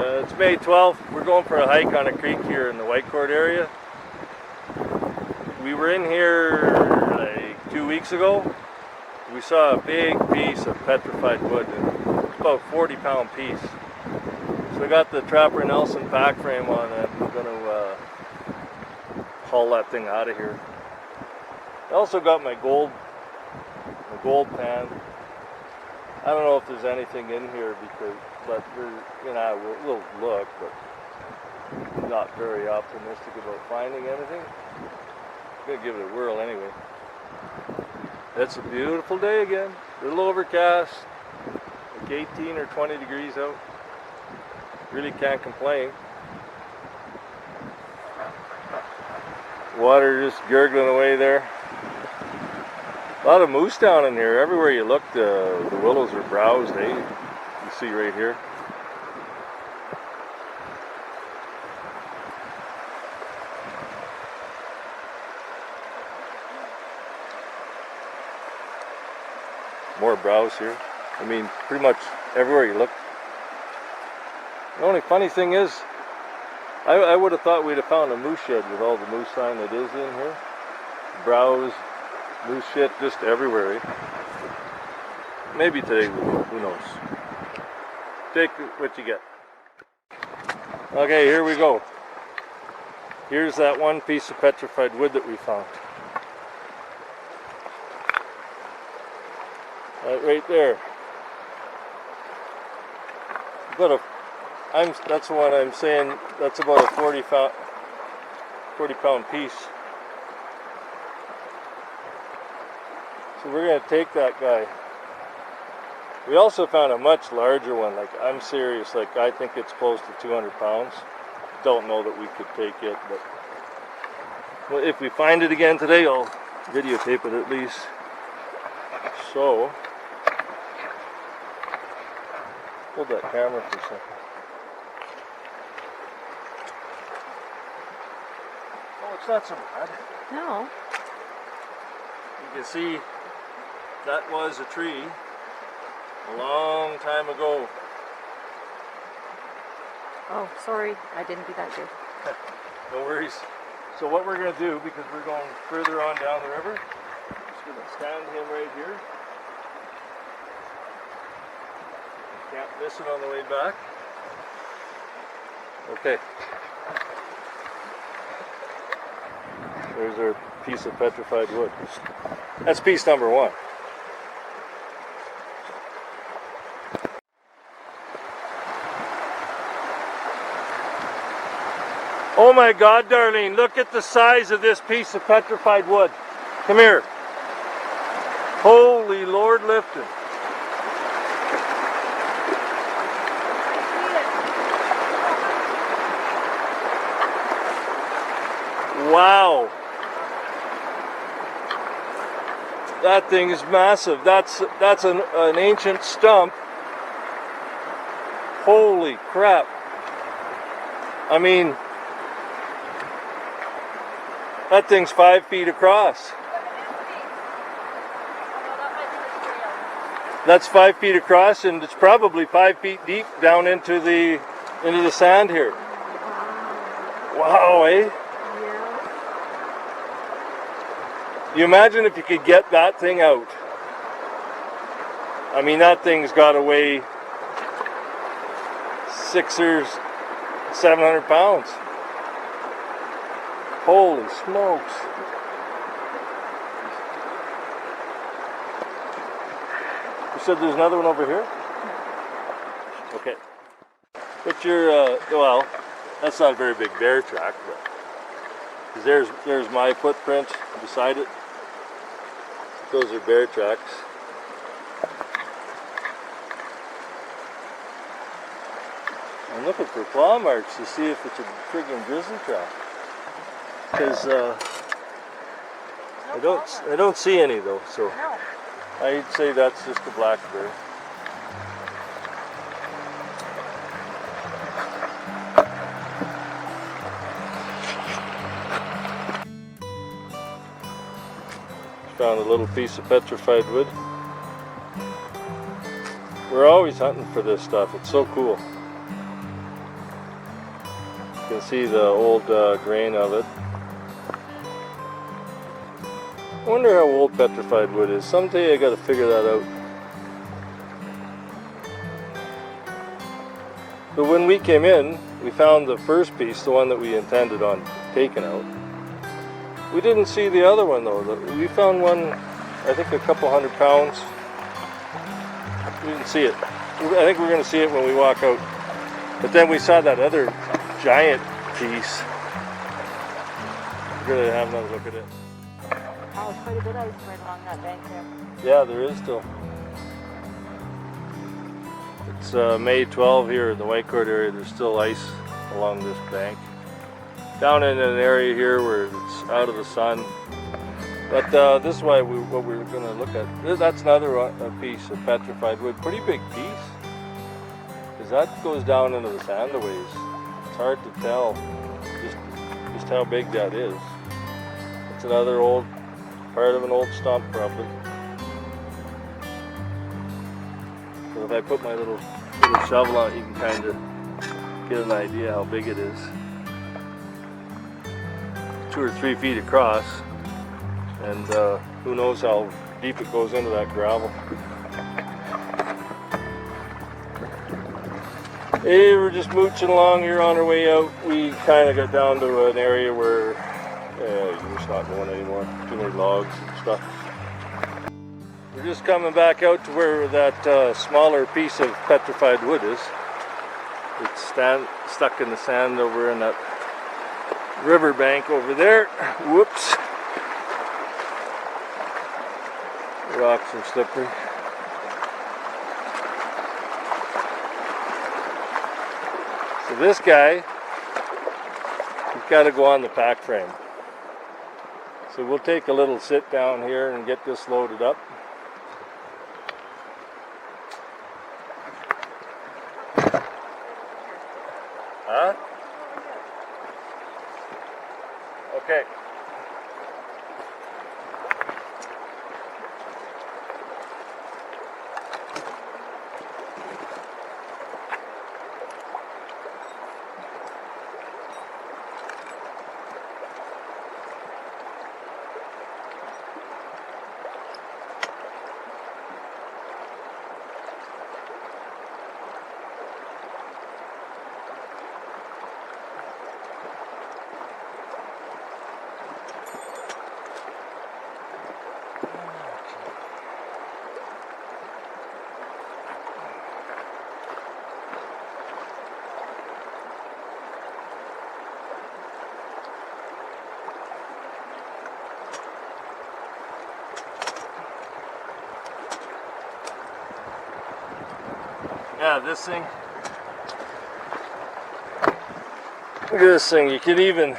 It's May 12th. We're going for a hike on a creek here in the Whitecourt area. We were in here like 2 weeks ago. We saw a big piece of petrified wood, it's about a 40-pound piece. So I got the Trapper Nelson pack frame on it. I'm going to haul that thing out of here. I also got my gold pan. I don't know if there's anything in here but we'll look, but not very optimistic about finding anything. I'm gonna give it a whirl anyway. It's a beautiful day again. A little overcast, like 18 or 20 degrees out. Really can't complain. Water just gurgling away there. A lot of moose down in here. Everywhere you look, the willows are browsed, eh? You see right here. More browse here. I mean, pretty much everywhere you look. The only funny thing is, I would have thought we'd have found a moose shed with all the moose sign that is in here. Browse. Moose shit just everywhere, eh? Maybe today we will, who knows. Take what you get. Okay, here we go. Here's that one piece of petrified wood that we found. Right there. That's the one I'm saying, that's about a 40 pound piece. So we're going to take that guy. We also found a much larger one. Like, I'm serious, like I think it's close to 200 pounds. Don't know that we could take it, but well, if we find it again today, I'll videotape it at least. So, hold that camera for a second. Oh, it's not so bad. No. You can see that was a tree a long time ago. Oh, sorry, I didn't do that good. No worries. So what we're going to do, because we're going further on down the river, just going to stand him right here. Can't miss it on the way back. Okay. There's our piece of petrified wood. That's piece number one. Oh my God, Darlene, look at the size of this piece of petrified wood. Come here. Holy Lord lifting. Wow. That thing is massive. That's an ancient stump. Holy crap. I mean, that thing's 5 feet across. That's 5 feet across, and it's probably 5 feet deep down into the sand here. Wow, eh? You imagine if you could get that thing out. I mean, that thing's got to weigh 600 or 700 pounds. Holy smokes. You said there's another one over here? Okay. Put your, well, that's not a very big bear track, but there's my footprint beside it. Those are bear tracks. I'm looking for claw marks to see if it's a friggin' grizzly trap. Because I don't see any though, so No. I'd say that's just a black bear. Found a little piece of petrified wood. We're always hunting for this stuff. It's so cool. can see the old grain of it. I wonder how old petrified wood is. Someday I gotta figure that out. But when we came in, we found the first piece, the one that we intended on taking out. We didn't see the other one though. We found one, I think a couple 100 pounds. We didn't see it. I think we're going to see it when we walk out. But then we saw that other giant piece. We're going to have another look at it. Oh, quite a bit of ice right along that bank there. Yeah, there is still. It's May 12 here in the Whitecourt area. There's still ice along this bank. Down in an area here where it's out of the sun. But this is why what we're going to look at. That's another piece of petrified wood. Pretty big piece. Because that goes down into the sand a ways. It's hard to tell just how big that is. It's another old part of an old stump probably. So if I put my little shovel on it, you can kind of get an idea how big it is. 2 or 3 feet across, and who knows how deep it goes into that gravel. Hey, we're just mooching along here on our way out. We kind of got down to an area where you're just not going anymore. Too many logs and stuff. We're just coming back out to where that smaller piece of petrified wood is. It's stuck in the sand over in that river bank over there. Whoops. The rocks are slippery. So this guy, he's got to go on the pack frame. So we'll take a little sit down here and get this loaded up. Huh? Okay. Yeah, this thing. Look at this thing. You can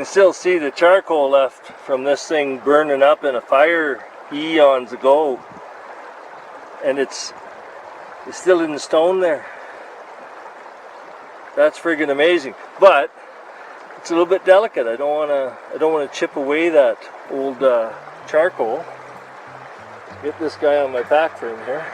still see the charcoal left from this thing burning up in a fire eons ago, and it's still in the stone there. That's friggin' amazing. But it's a little bit delicate. I don't want to chip away that old charcoal. Get this guy on my pack frame here.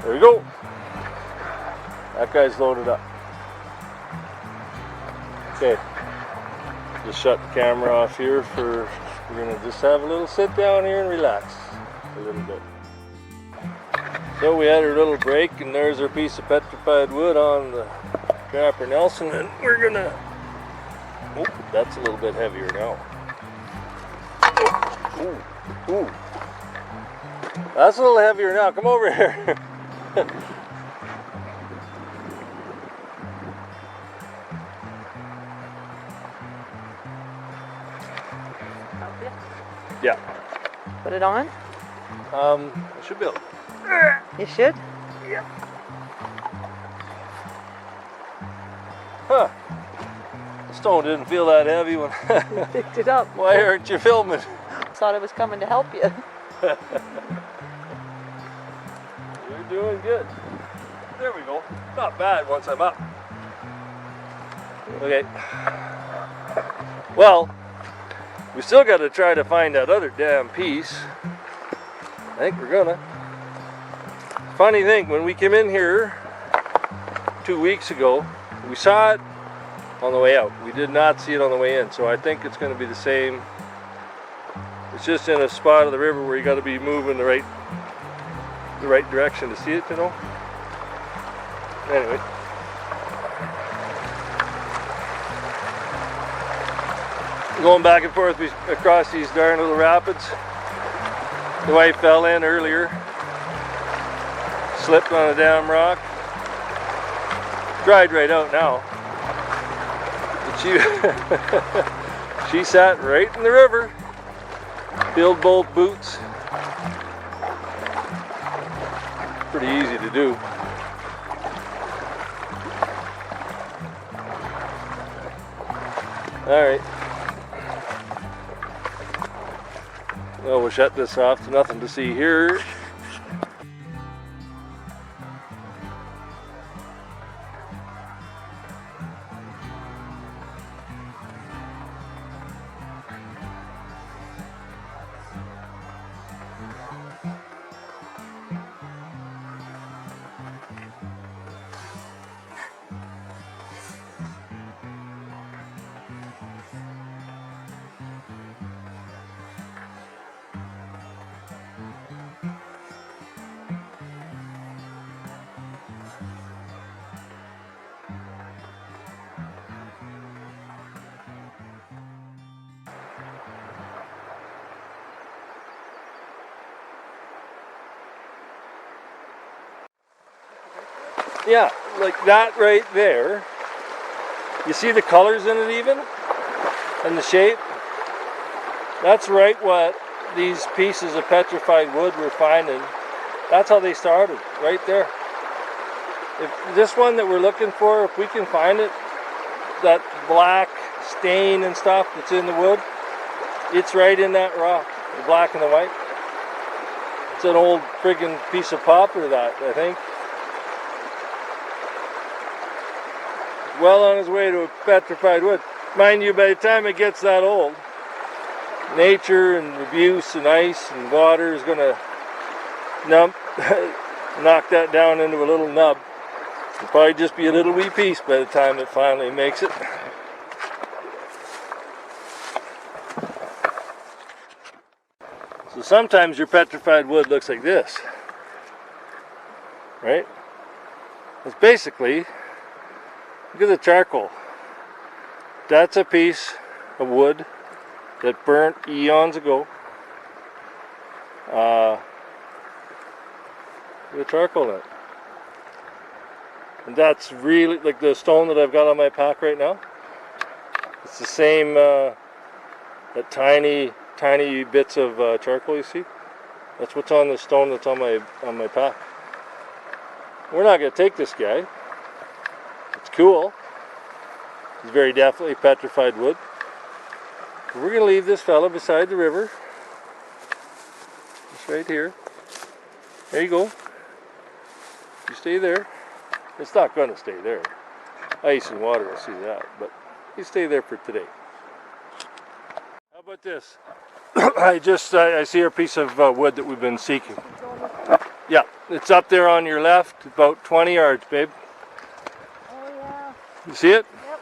There we go. That guy's loaded up. Okay. Just shut the camera off here we're gonna just have a little sit down here and relax a little bit. So we had our little break, and there's our piece of petrified wood on the Trapper Nelson, and we're gonna Oh, that's a little bit heavier now. Ooh, ooh. That's a little heavier now. Come over here. Yeah. Put it on. I should be able. You should. Yeah. Huh. The stone didn't feel that heavy when. You picked it up. Why aren't you filming? Thought I was coming to help you. You're doing good. There we go. Not bad once I'm up. Okay. Well, we still got to try to find that other damn piece. I think we're gonna. Funny thing, when we came in here 2 weeks ago, we saw it on the way out. We did not see it on the way in, so I think it's going to be the same. It's just in a spot of the river where you got to be moving the right direction to see it, you know. Anyway. Going back and forth across these darn little rapids. The wife fell in earlier. Slipped on a damn rock. Dried right out now. But she sat right in the river. Filled both boots. Pretty easy to do. Alright. Well, we'll shut this off. There's nothing to see here. Yeah, like that right there. You see the colors in it even? And the shape? That's right what these pieces of petrified wood we're finding. That's how they started, right there. If this one that we're looking for, if we can find it, that black stain and stuff that's in the wood, it's right in that rock, the black and the white. It's an old friggin' piece of poplar, that, I think. Well on his way to a petrified wood. Mind you, by the time it gets that old, nature and abuse and ice and water is going to knock that down into a little nub. It'll probably just be a little wee piece by the time it finally makes it. So sometimes your petrified wood looks like this, right? It's basically, look at the charcoal. That's a piece of wood that burnt eons ago. The charcoal in it. And that's really, like the stone that I've got on my pack right now. It's the same, that tiny bits of charcoal you see. That's what's on the stone that's on my pack. We're not going to take this guy. It's cool. It's very definitely petrified wood. But we're going to leave this fella beside the river. Just right here. There you go. You stay there. It's not going to stay there. Ice and water will see that, but you stay there for today. How about this? I see a piece of wood that we've been seeking. Yeah, it's up there on your left, about 20 yards, babe. Oh yeah. You see it? Yep.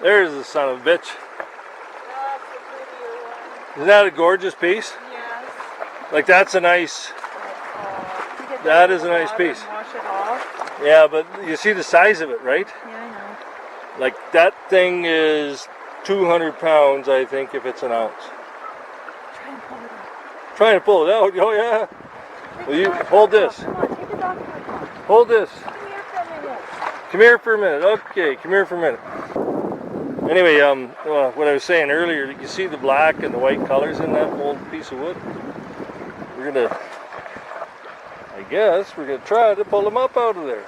There's the son of a bitch. That's a prettier one. Isn't that a gorgeous piece? Yes. Like that's a nice, You get that out is of a the nice water piece. and wash it off. Yeah, but you see the size of it, right? Yeah, I know. Like that thing is 200 pounds, I think, if it's an ounce. Try and pull it out. Trying to pull it out. Oh yeah. Take Well, the you dog hold collar this. off. Come on, take the dog collar off. Hold this. Come here for a minute. Come here for a minute. Okay, come here for a minute. Anyway, what I was saying earlier, you see the black and the white colors in that old piece of wood? We're gonna, I guess, we're gonna try to pull them up out of there.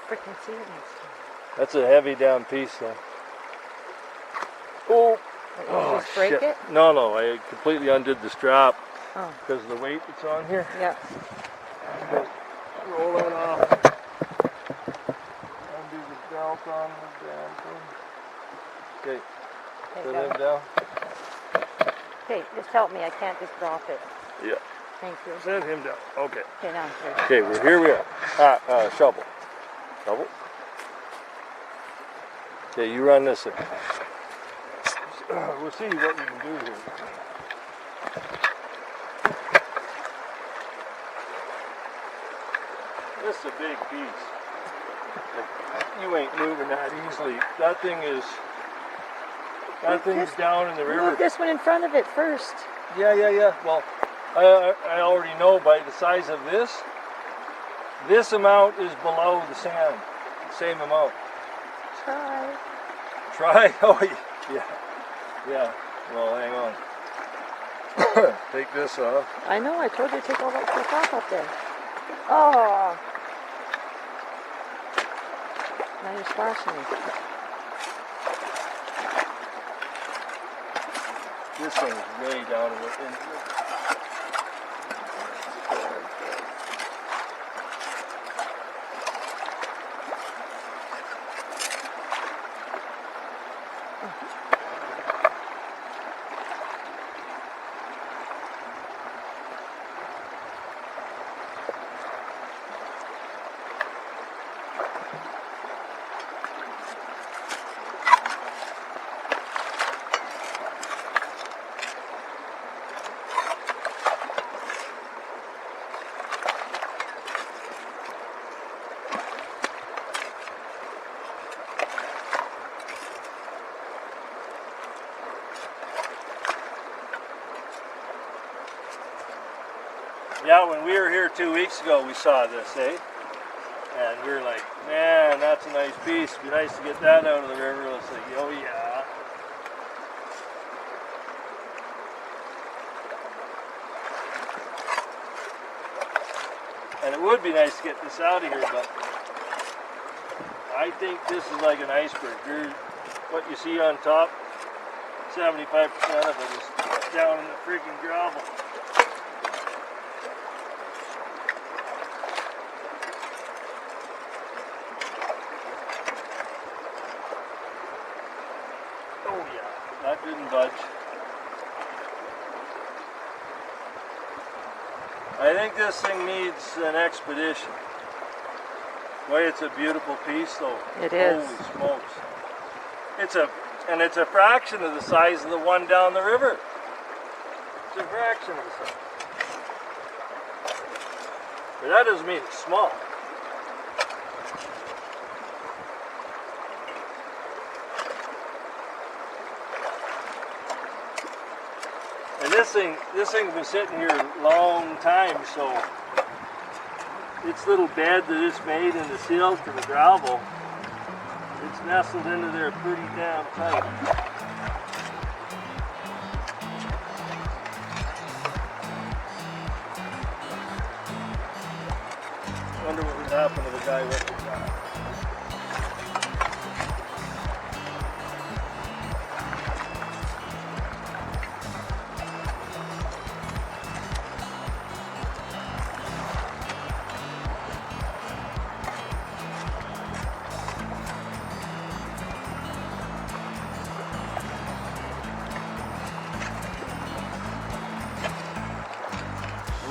Freaking see it. That's a heavy down piece though. Oh, Just break shit. it? No, I completely undid the strap Oh. because of the weight that's on here. Yeah. Roll that off. Undo the belt on the damn thing. Okay, put him down. Okay, just help me. I can't just drop it. Yeah. Thank you. Set him down. Okay. Okay, now I'm through. Okay, well here we are. Shovel. Shovel. Okay, you run this thing. We'll see what we can do here. This is a big piece. Like, you ain't moving that easily. That thing is down in the river. Move this one in front of it first. Yeah. Well, I already know by the size of this. This amount is below the sand. The same amount. Try. Try? Oh, yeah. Well, hang on. Take this off. I know. I told you to take all that stuff off up there. Oh. Now you're splashing me. This thing is way down in the Yeah, when we were here 2 weeks ago, we saw this, eh? And we were like, man, that's a nice piece. It'd be nice to get that out of the river. It's like, oh yeah. And it would be nice to get this out of here, but I think this is like an iceberg. What you see on top, 75% of it is down in the freaking gravel. Oh yeah, that didn't budge. I think this thing needs an expedition. Boy, it's a beautiful piece though. It is. Holy smokes. It's a fraction of the size of the one down the river. It's a fraction of the size. But that doesn't mean it's small. And this thing's been sitting here a long time, so its little bed that it's made in the silt and the gravel, it's nestled into there pretty damn tight. Wonder what would happen to the guy with the car.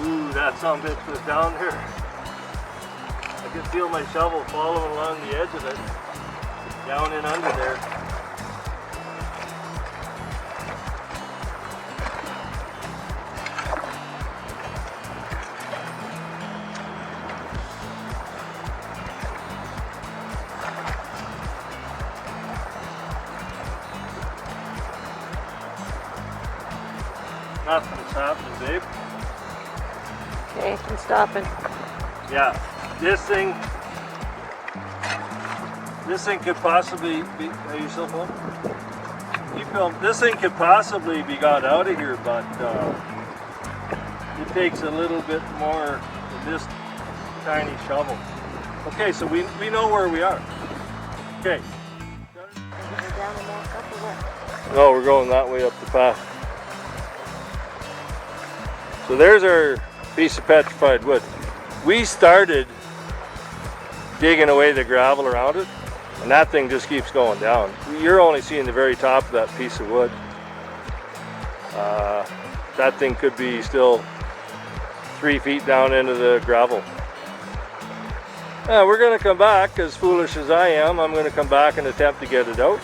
Ooh, that son of a bitch was down there. I could feel my shovel following along the edge of it. down in under there. Nothing's happening, babe. Okay, I'm stopping. Yeah, this thing could possibly be. Are you still filming? You film. This thing could possibly be got out of here, but it takes a little bit more than this tiny shovel. Okay, so we know where we are. Okay. We're down and walk up or what? No, we're going that way up the path. So there's our piece of petrified wood. We started digging away the gravel around it, and that thing just keeps going down. You're only seeing the very top of that piece of wood. That thing could be still 3 feet down into the gravel. We're going to come back, as foolish as I am, I'm going to come back and attempt to get it out,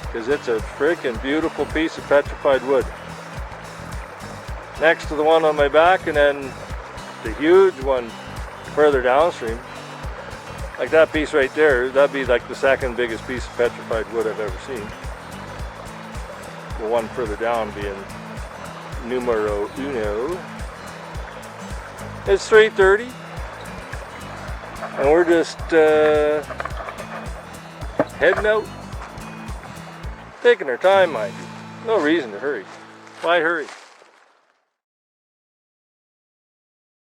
because it's a freaking beautiful piece of petrified wood. Next to the one on my back, and then the huge one further downstream. Like that piece right there, that'd be like the second biggest piece of petrified wood I've ever seen. The one further down being numero uno. It's 3:30, and we're just heading out. Taking our time, mind you. No reason to hurry. Why hurry?